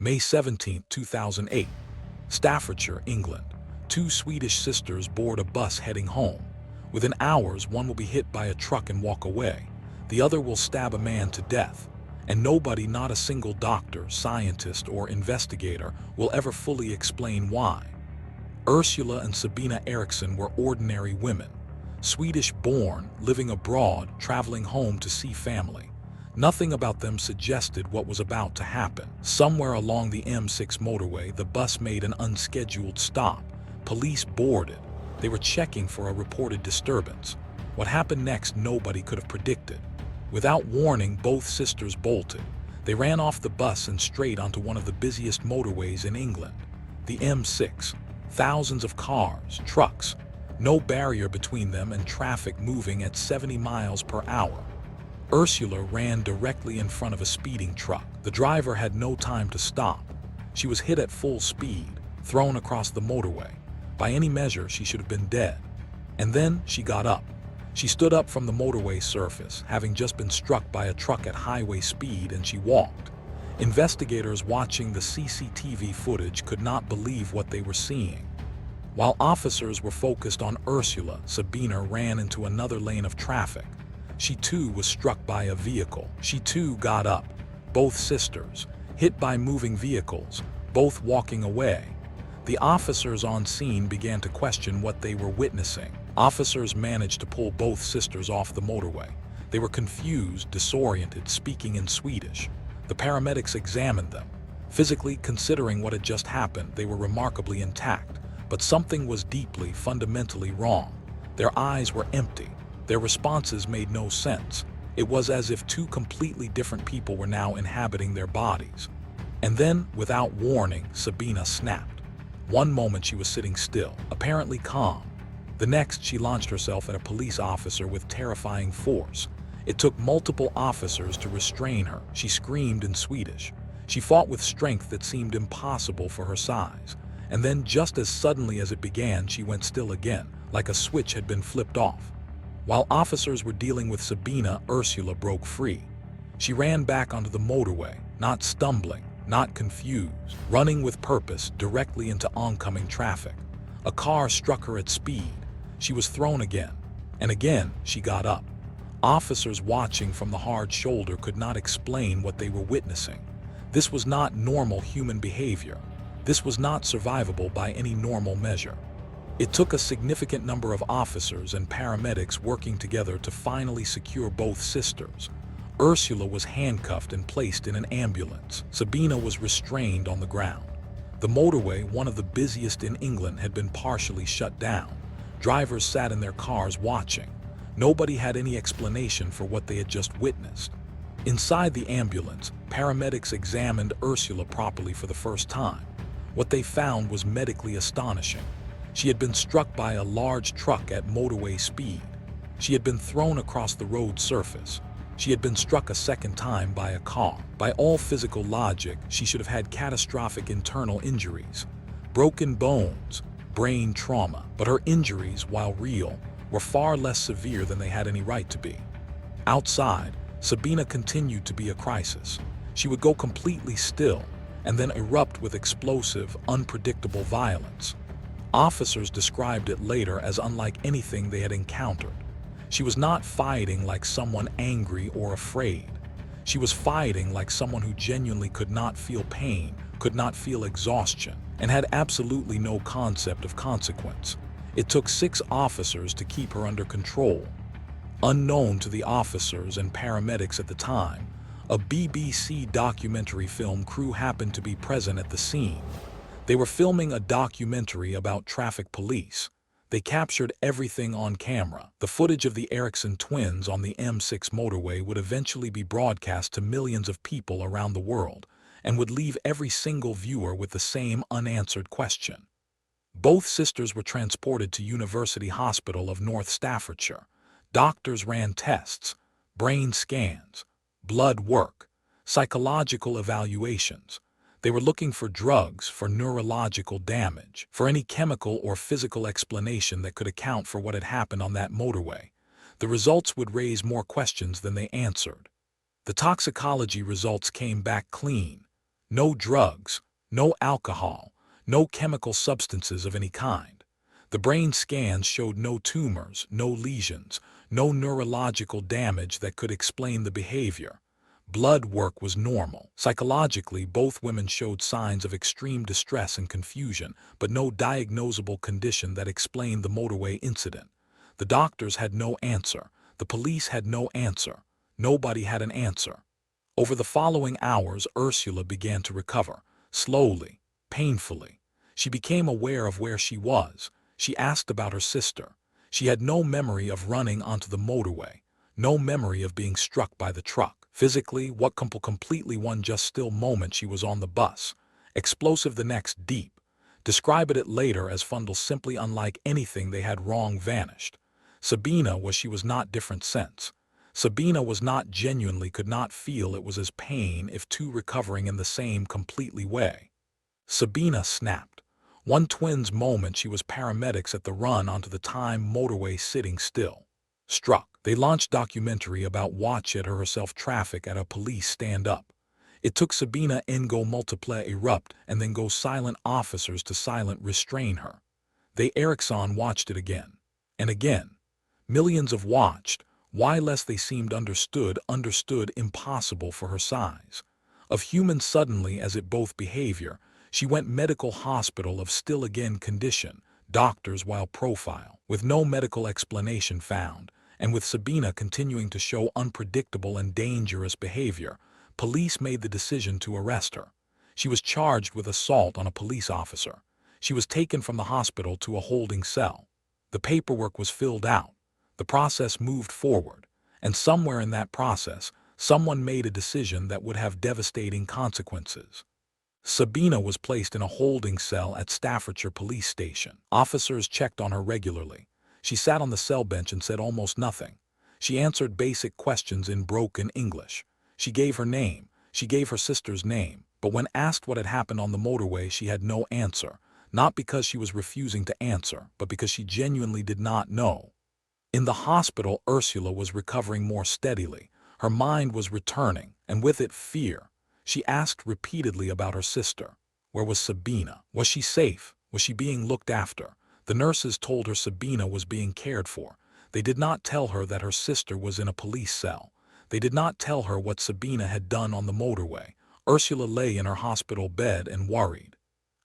May 17, 2008. Staffordshire, England. Two Swedish sisters board a bus heading home. Within hours, one will be hit by a truck and walk away. The other will stab a man to death. And nobody, not a single doctor, scientist, or investigator, will ever fully explain why. Ursula and Sabina Eriksson were ordinary women. Swedish-born, living abroad, traveling home to see family. Nothing about them suggested what was about to happen. Somewhere along the M6 motorway, the bus made an unscheduled stop. Police boarded. They were checking for a reported disturbance. What happened next, nobody could have predicted. Without warning, both sisters bolted. They ran off the bus and straight onto one of the busiest motorways in England. The M6. Thousands of cars, trucks. No barrier between them and traffic moving at 70 miles per hour. Ursula ran directly in front of a speeding truck. The driver had no time to stop. She was hit at full speed, thrown across the motorway. By any measure, she should have been dead. And then she got up. She stood up from the motorway surface, having just been struck by a truck at highway speed, and she walked. Investigators watching the CCTV footage could not believe what they were seeing. While officers were focused on Ursula, Sabina ran into another lane of traffic. She too was struck by a vehicle. She too got up. Both sisters, hit by moving vehicles, both walking away. The officers on scene began to question what they were witnessing. Officers managed to pull both sisters off the motorway. They were confused, disoriented, speaking in Swedish. The paramedics examined them. Physically, considering what had just happened, they were remarkably intact. But something was deeply, fundamentally wrong. Their eyes were empty. Their responses made no sense. It was as if two completely different people were now inhabiting their bodies. And then, without warning, Sabina snapped. One moment she was sitting still, apparently calm. The next, she launched herself at a police officer with terrifying force. It took multiple officers to restrain her. She screamed in Swedish. She fought with strength that seemed impossible for her size. And then, just as suddenly as it began, she went still again, like a switch had been flipped off. While officers were dealing with Sabina, Ursula broke free. She ran back onto the motorway, not stumbling, not confused, running with purpose directly into oncoming traffic. A car struck her at speed. She was thrown again, and again she got up. Officers watching from the hard shoulder could not explain what they were witnessing. This was not normal human behavior. This was not survivable by any normal measure. It took a significant number of officers and paramedics working together to finally secure both sisters. Ursula was handcuffed and placed in an ambulance. Sabina was restrained on the ground. The motorway, one of the busiest in England, had been partially shut down. Drivers sat in their cars watching. Nobody had any explanation for what they had just witnessed. Inside the ambulance, paramedics examined Ursula properly for the first time. What they found was medically astonishing. She had been struck by a large truck at motorway speed. She had been thrown across the road surface. She had been struck a second time by a car. By all physical logic, she should have had catastrophic internal injuries, broken bones, brain trauma. But her injuries, while real, were far less severe than they had any right to be. Outside, Sabina continued to be a crisis. She would go completely still and then erupt with explosive, unpredictable violence. Officers described it later as unlike anything they had encountered. She was not fighting like someone angry or afraid. She was fighting like someone who genuinely could not feel pain, could not feel exhaustion, and had absolutely no concept of consequence. It took 6 officers to keep her under control. Unknown to the officers and paramedics at the time, a BBC documentary film crew happened to be present at the scene. They were filming a documentary about traffic police. They captured everything on camera. The footage of the Eriksson twins on the M6 motorway would eventually be broadcast to millions of people around the world and would leave every single viewer with the same unanswered question. Both sisters were transported to University Hospital of North Staffordshire. Doctors ran tests, brain scans, blood work, psychological evaluations. They were looking for drugs, for neurological damage, for any chemical or physical explanation that could account for what had happened on that motorway. The results would raise more questions than they answered. The toxicology results came back clean. No drugs, no alcohol, no chemical substances of any kind. The brain scans showed no tumors, no lesions, no neurological damage that could explain the behavior. Blood work was normal. Psychologically, both women showed signs of extreme distress and confusion, but no diagnosable condition that explained the motorway incident. The doctors had no answer. The police had no answer. Nobody had an answer. Over the following hours, Ursula began to recover, slowly, painfully. She became aware of where she was. She asked about her sister. She had no memory of running onto the motorway, no memory of being struck by the truck. Physically, what completely one just still moment she was on the bus. Explosive the next deep. Describe it later as Fundle simply unlike anything they had wrong vanished. Sabina was not different sense. Sabina was not genuinely could not feel it was as pain if two recovering in the same completely way. Sabina snapped. One twin's moment she was paramedics at the run onto the time motorway sitting still. Struck. They launched documentary about watch it or herself traffic at a police stand-up. It took Sabina in go multiply erupt and then go silent officers to silent restrain her. They Eriksson watched it again. And again. Millions of watched. Why less they seemed understood impossible for her size. Of human suddenly as it both behavior, she went medical hospital of still again condition, doctors while profile, with no medical explanation found, and with Sabina continuing to show unpredictable and dangerous behavior, police made the decision to arrest her. She was charged with assault on a police officer. She was taken from the hospital to a holding cell. The paperwork was filled out. The process moved forward, and somewhere in that process, someone made a decision that would have devastating consequences. Sabina was placed in a holding cell at Staffordshire police station. Officers checked on her regularly. She sat on the cell bench and said almost nothing. She answered basic questions in broken English. She gave her name. She gave her sister's name. But when asked what had happened on the motorway, she had no answer. Not because she was refusing to answer, but because she genuinely did not know. In the hospital, Ursula was recovering more steadily. Her mind was returning, and with it fear. She asked repeatedly about her sister. Where was Sabina? Was she safe? Was she being looked after? The nurses told her Sabina was being cared for. They did not tell her that her sister was in a police cell. They did not tell her what Sabina had done on the motorway. Ursula lay in her hospital bed and worried.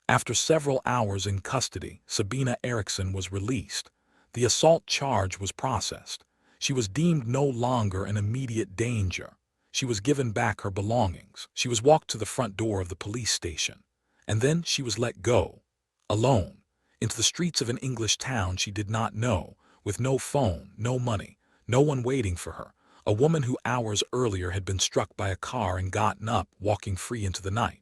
After several hours in custody, Sabina Eriksson was released. The assault charge was processed. She was deemed no longer an immediate danger. She was given back her belongings. She was walked to the front door of the police station. And then she was let go. Alone. Into the streets of an English town she did not know, with no phone, no money, no one waiting for her. A woman who hours earlier had been struck by a car and gotten up, walking free into the night.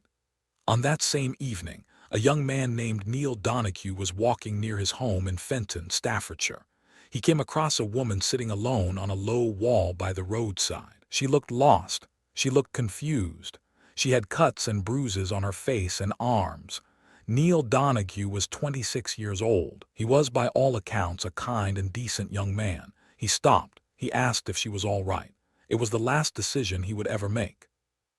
On that same evening, a young man named Neil Donahue was walking near his home in Fenton, Staffordshire. He came across a woman sitting alone on a low wall by the roadside. She looked lost. She looked confused. She had cuts and bruises on her face and arms. Neil Donahue was 26 years old. He was by all accounts a kind and decent young man. He stopped. He asked if she was all right. It was the last decision he would ever make.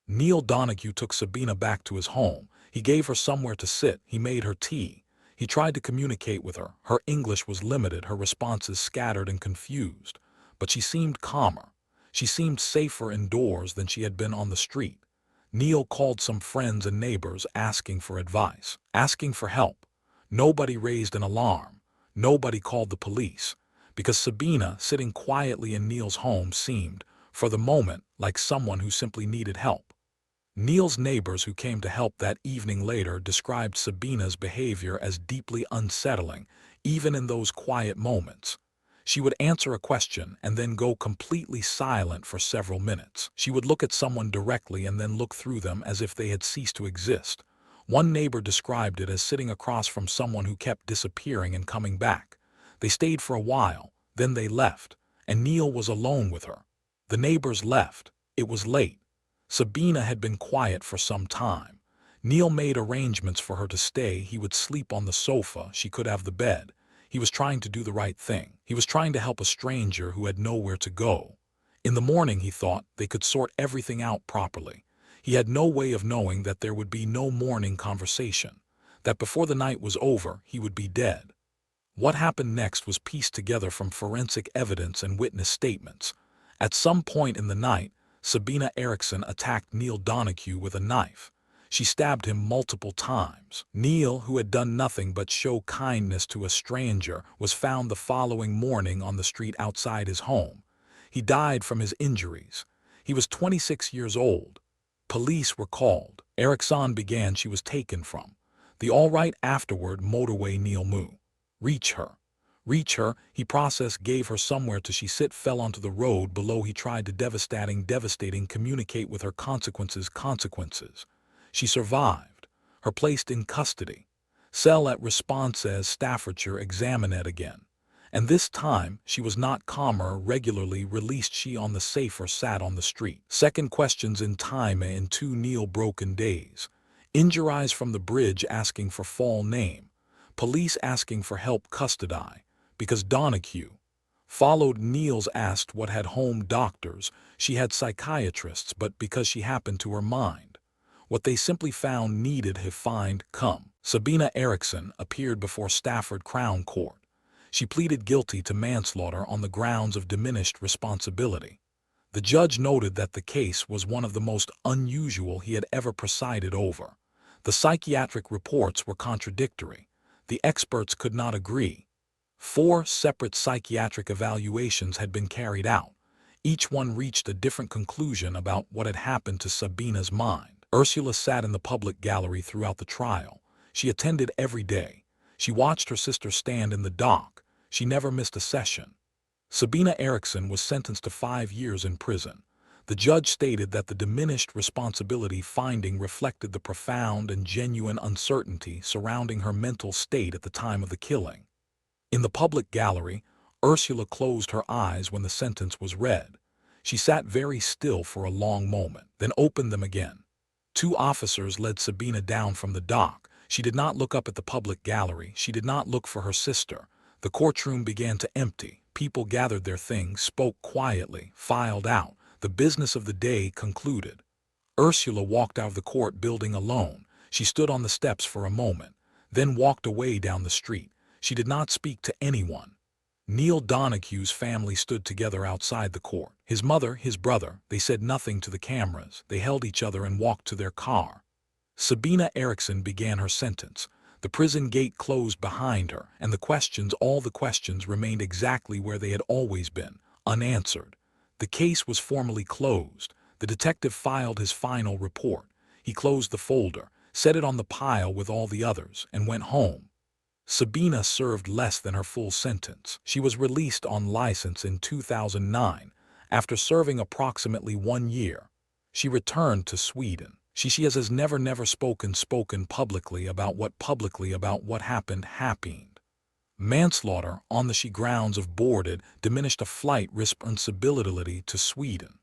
Neil Donahue took Sabina back to his home. He gave her somewhere to sit. He made her tea. He tried to communicate with her. Her English was limited, her responses scattered and confused. But she seemed calmer. She seemed safer indoors than she had been on the street. Neil called some friends and neighbors asking for advice, asking for help. Nobody raised an alarm. Nobody called the police. Because Sabina, sitting quietly in Neil's home, seemed, for the moment, like someone who simply needed help. Neil's neighbors who came to help that evening later described Sabina's behavior as deeply unsettling, even in those quiet moments. She would answer a question and then go completely silent for several minutes. She would look at someone directly and then look through them as if they had ceased to exist. One neighbor described it as sitting across from someone who kept disappearing and coming back. They stayed for a while, then they left, and Neil was alone with her. The neighbors left. It was late. Sabina had been quiet for some time. Neil made arrangements for her to stay. He would sleep on the sofa. She could have the bed. He was trying to do the right thing. He was trying to help a stranger who had nowhere to go. In the morning, he thought, they could sort everything out properly. He had no way of knowing that there would be no morning conversation, that before the night was over he would be dead. What happened next was pieced together from forensic evidence and witness statements. At some point in the night, Sabina Eriksson attacked Neil Donahue with a knife. She stabbed him multiple times. Neil, who had done nothing but show kindness to a stranger, was found the following morning on the street outside his home. He died from his injuries. He was 26 years old. Police were called. Eriksson began she was taken from. The all-right afterward motorway Neil Moo. Reach her. Reach her, he processed gave her somewhere to she sit fell onto the road below he tried to devastating communicate with her consequences. She survived. Her placed in custody. Cell at responses Staffordshire examined again. And this time she was not calmer regularly released she on the safer sat on the street. Second questions in time in 2 Neil broken days. Injuries from the bridge asking for fall name. Police asking for help custody. Because Donahue. Followed Neil's asked what had home doctors, she had psychiatrists but because she happened to her mind. What they simply found needed have find come. Sabina Eriksson appeared before Stafford Crown Court. She pleaded guilty to manslaughter on the grounds of diminished responsibility. The judge noted that the case was one of the most unusual he had ever presided over. The psychiatric reports were contradictory. The experts could not agree. 4 separate psychiatric evaluations had been carried out. Each one reached a different conclusion about what had happened to Sabina's mind. Ursula sat in the public gallery throughout the trial. She attended every day. She watched her sister stand in the dock. She never missed a session. Sabina Eriksson was sentenced to 5 years in prison. The judge stated that the diminished responsibility finding reflected the profound and genuine uncertainty surrounding her mental state at the time of the killing. In the public gallery, Ursula closed her eyes when the sentence was read. She sat very still for a long moment, then opened them again. 2 officers led Sabina down from the dock. She did not look up at the public gallery. She did not look for her sister. The courtroom began to empty. People gathered their things, spoke quietly, filed out. The business of the day concluded. Ursula walked out of the court building alone. She stood on the steps for a moment, then walked away down the street. She did not speak to anyone. Neil Donahue's family stood together outside the court. His mother, his brother, they said nothing to the cameras. They held each other and walked to their car. Sabina Eriksson began her sentence. The prison gate closed behind her, and all the questions remained exactly where they had always been, unanswered. The case was formally closed. The detective filed his final report. He closed the folder, set it on the pile with all the others, and went home. Sabina served less than her full sentence. She was released on license in 2009, after serving approximately 1 year. She returned to Sweden. She has never spoken publicly about what happened. Manslaughter on the grounds of boarded diminished a flight responsibility to Sweden.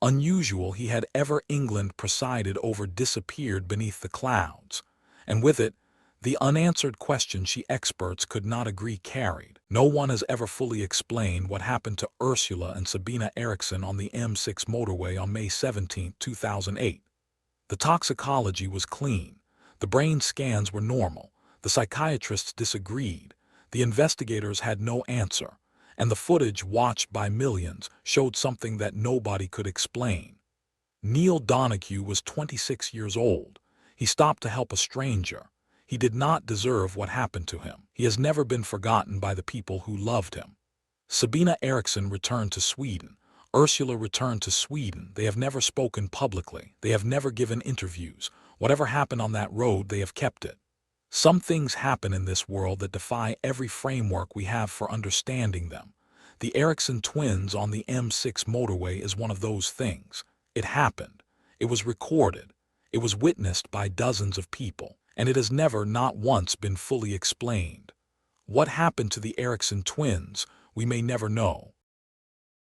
Unusual he had ever England presided over disappeared beneath the clouds, and with it, the unanswered question experts could not agree carried. No one has ever fully explained what happened to Ursula and Sabina Eriksson on the M6 motorway on May 17, 2008. The toxicology was clean. The brain scans were normal. The psychiatrists disagreed. The investigators had no answer. And the footage watched by millions showed something that nobody could explain. Neil Donahue was 26 years old. He stopped to help a stranger. He did not deserve what happened to him. He has never been forgotten by the people who loved him. Sabina Eriksson returned to Sweden. Ursula returned to Sweden. They have never spoken publicly. They have never given interviews. Whatever happened on that road, they have kept it. Some things happen in this world that defy every framework we have for understanding them. The Eriksson twins on the M6 motorway is one of those things. It happened. It was recorded. It was witnessed by dozens of people. And it has never, not once, been fully explained. What happened to the Eriksson twins, we may never know.